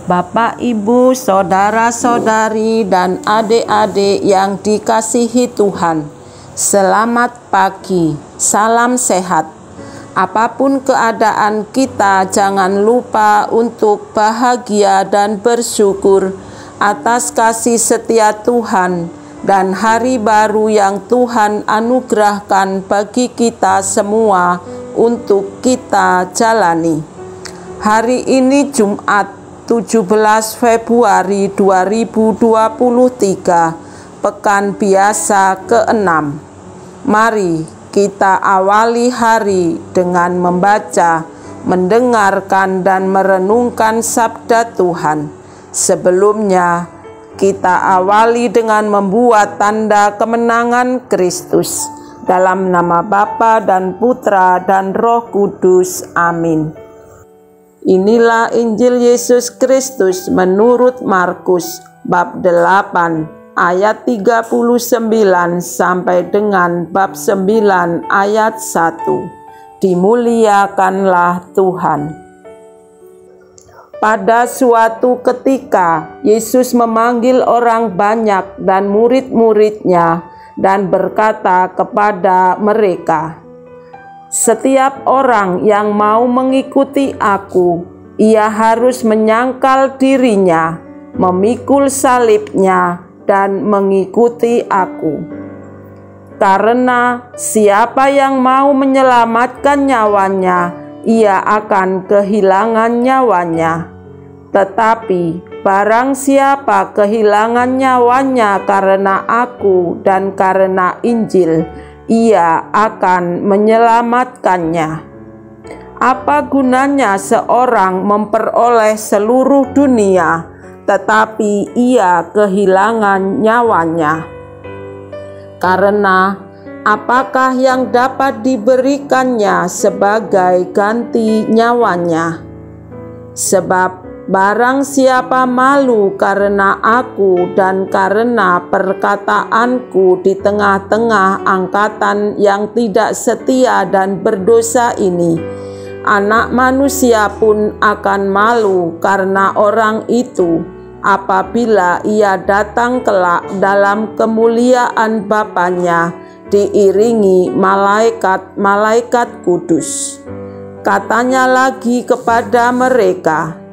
Bapak, Ibu, saudara-saudari, dan adik-adik yang dikasihi Tuhan, selamat pagi, salam sehat. Apapun keadaan kita, jangan lupa untuk bahagia dan bersyukur atas kasih setia Tuhan dan hari baru yang Tuhan anugerahkan bagi kita semua untuk kita jalani. Hari ini Jumat 17 Februari 2023, pekan biasa ke-6. Mari kita awali hari dengan membaca, mendengarkan, dan merenungkan sabda Tuhan. Sebelumnya, kita awali dengan membuat tanda kemenangan Kristus. Dalam nama Bapa dan Putra dan Roh Kudus. Amin. Inilah Injil Yesus Kristus menurut Markus bab 8 ayat 39 sampai dengan bab 9 ayat 1. Dimuliakanlah Tuhan. Pada suatu ketika Yesus memanggil orang banyak dan murid-muridnya dan berkata kepada mereka, "Setiap orang yang mau mengikuti aku, ia harus menyangkal dirinya, memikul salibnya, dan mengikuti aku. Karena siapa yang mau menyelamatkan nyawanya, ia akan kehilangan nyawanya. Tetapi barang siapa kehilangan nyawanya karena aku dan karena Injil, ia akan menyelamatkannya. Apa gunanya seorang memperoleh seluruh dunia, tetapi ia kehilangan nyawanya? Karena apakah yang dapat diberikannya sebagai ganti nyawanya? Sebab barang siapa malu karena aku dan karena perkataanku di tengah-tengah angkatan yang tidak setia dan berdosa ini, Anak Manusia pun akan malu karena orang itu apabila ia datang kelak dalam kemuliaan Bapanya diiringi malaikat-malaikat kudus. Katanya lagi kepada mereka,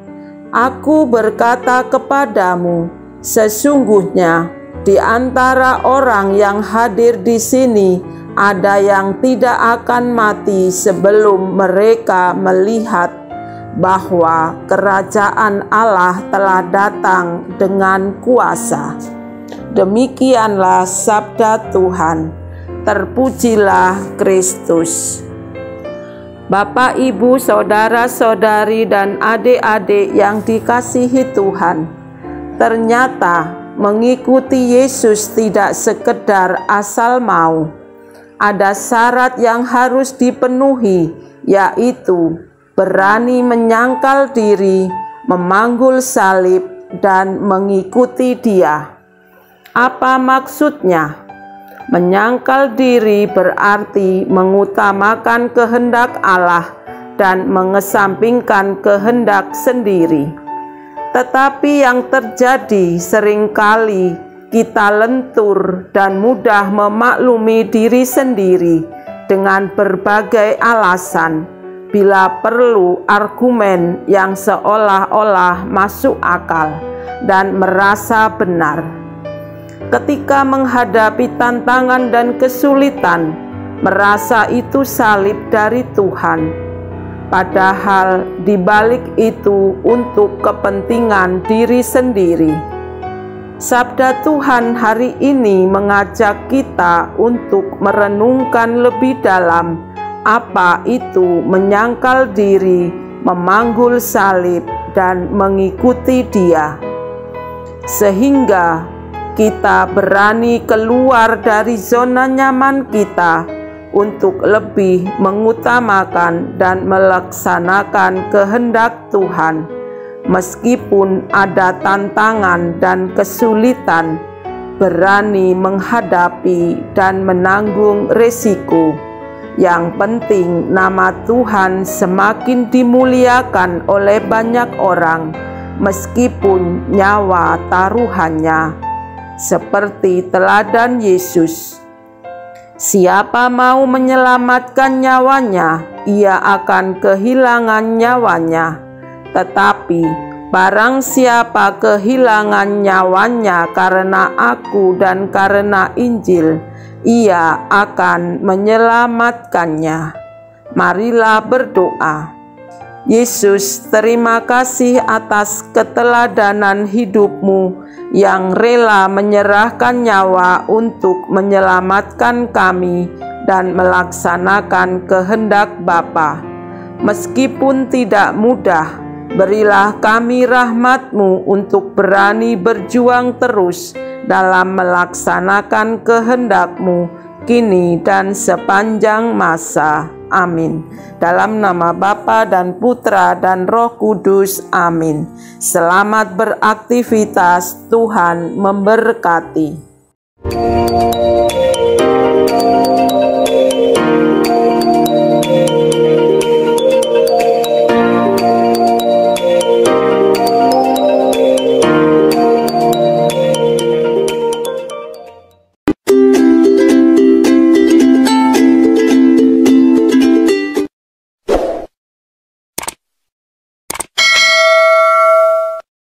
Aku berkata kepadamu, sesungguhnya di antara orang yang hadir di sini ada yang tidak akan mati sebelum mereka melihat bahwa kerajaan Allah telah datang dengan kuasa." Demikianlah sabda Tuhan. Terpujilah Kristus. Bapak, Ibu, saudara-saudari, dan adik-adik yang dikasihi Tuhan, ternyata mengikuti Yesus tidak sekedar asal mau. Ada syarat yang harus dipenuhi, yaitu berani menyangkal diri, memanggul salib, dan mengikuti Dia. Apa maksudnya? Menyangkal diri berarti mengutamakan kehendak Allah dan mengesampingkan kehendak sendiri. Tetapi yang terjadi seringkali kita lentur dan mudah memaklumi diri sendiri dengan berbagai alasan, bila perlu argumen yang seolah-olah masuk akal dan merasa benar. Ketika menghadapi tantangan dan kesulitan, merasa itu salib dari Tuhan. Padahal di balik itu untuk kepentingan diri sendiri. Sabda Tuhan hari ini mengajak kita untuk merenungkan lebih dalam apa itu menyangkal diri, memanggul salib, dan mengikuti Dia. Sehingga kita berani keluar dari zona nyaman kita untuk lebih mengutamakan dan melaksanakan kehendak Tuhan, meskipun ada tantangan dan kesulitan, berani menghadapi dan menanggung resiko. Yang penting nama Tuhan semakin dimuliakan oleh banyak orang, meskipun nyawa taruhannya. Seperti teladan Yesus, siapa mau menyelamatkan nyawanya, ia akan kehilangan nyawanya. Tetapi barang siapa kehilangan nyawanya karena aku dan karena Injil, ia akan menyelamatkannya. Marilah berdoa. Yesus, terima kasih atas keteladanan hidupmu yang rela menyerahkan nyawa untuk menyelamatkan kami dan melaksanakan kehendak Bapa. Meskipun tidak mudah, berilah kami rahmat-Mu untuk berani berjuang terus dalam melaksanakan kehendak-Mu kini dan sepanjang masa. Amin. Dalam nama Bapa dan Putra dan Roh Kudus. Amin. Selamat beraktivitas. Tuhan memberkati.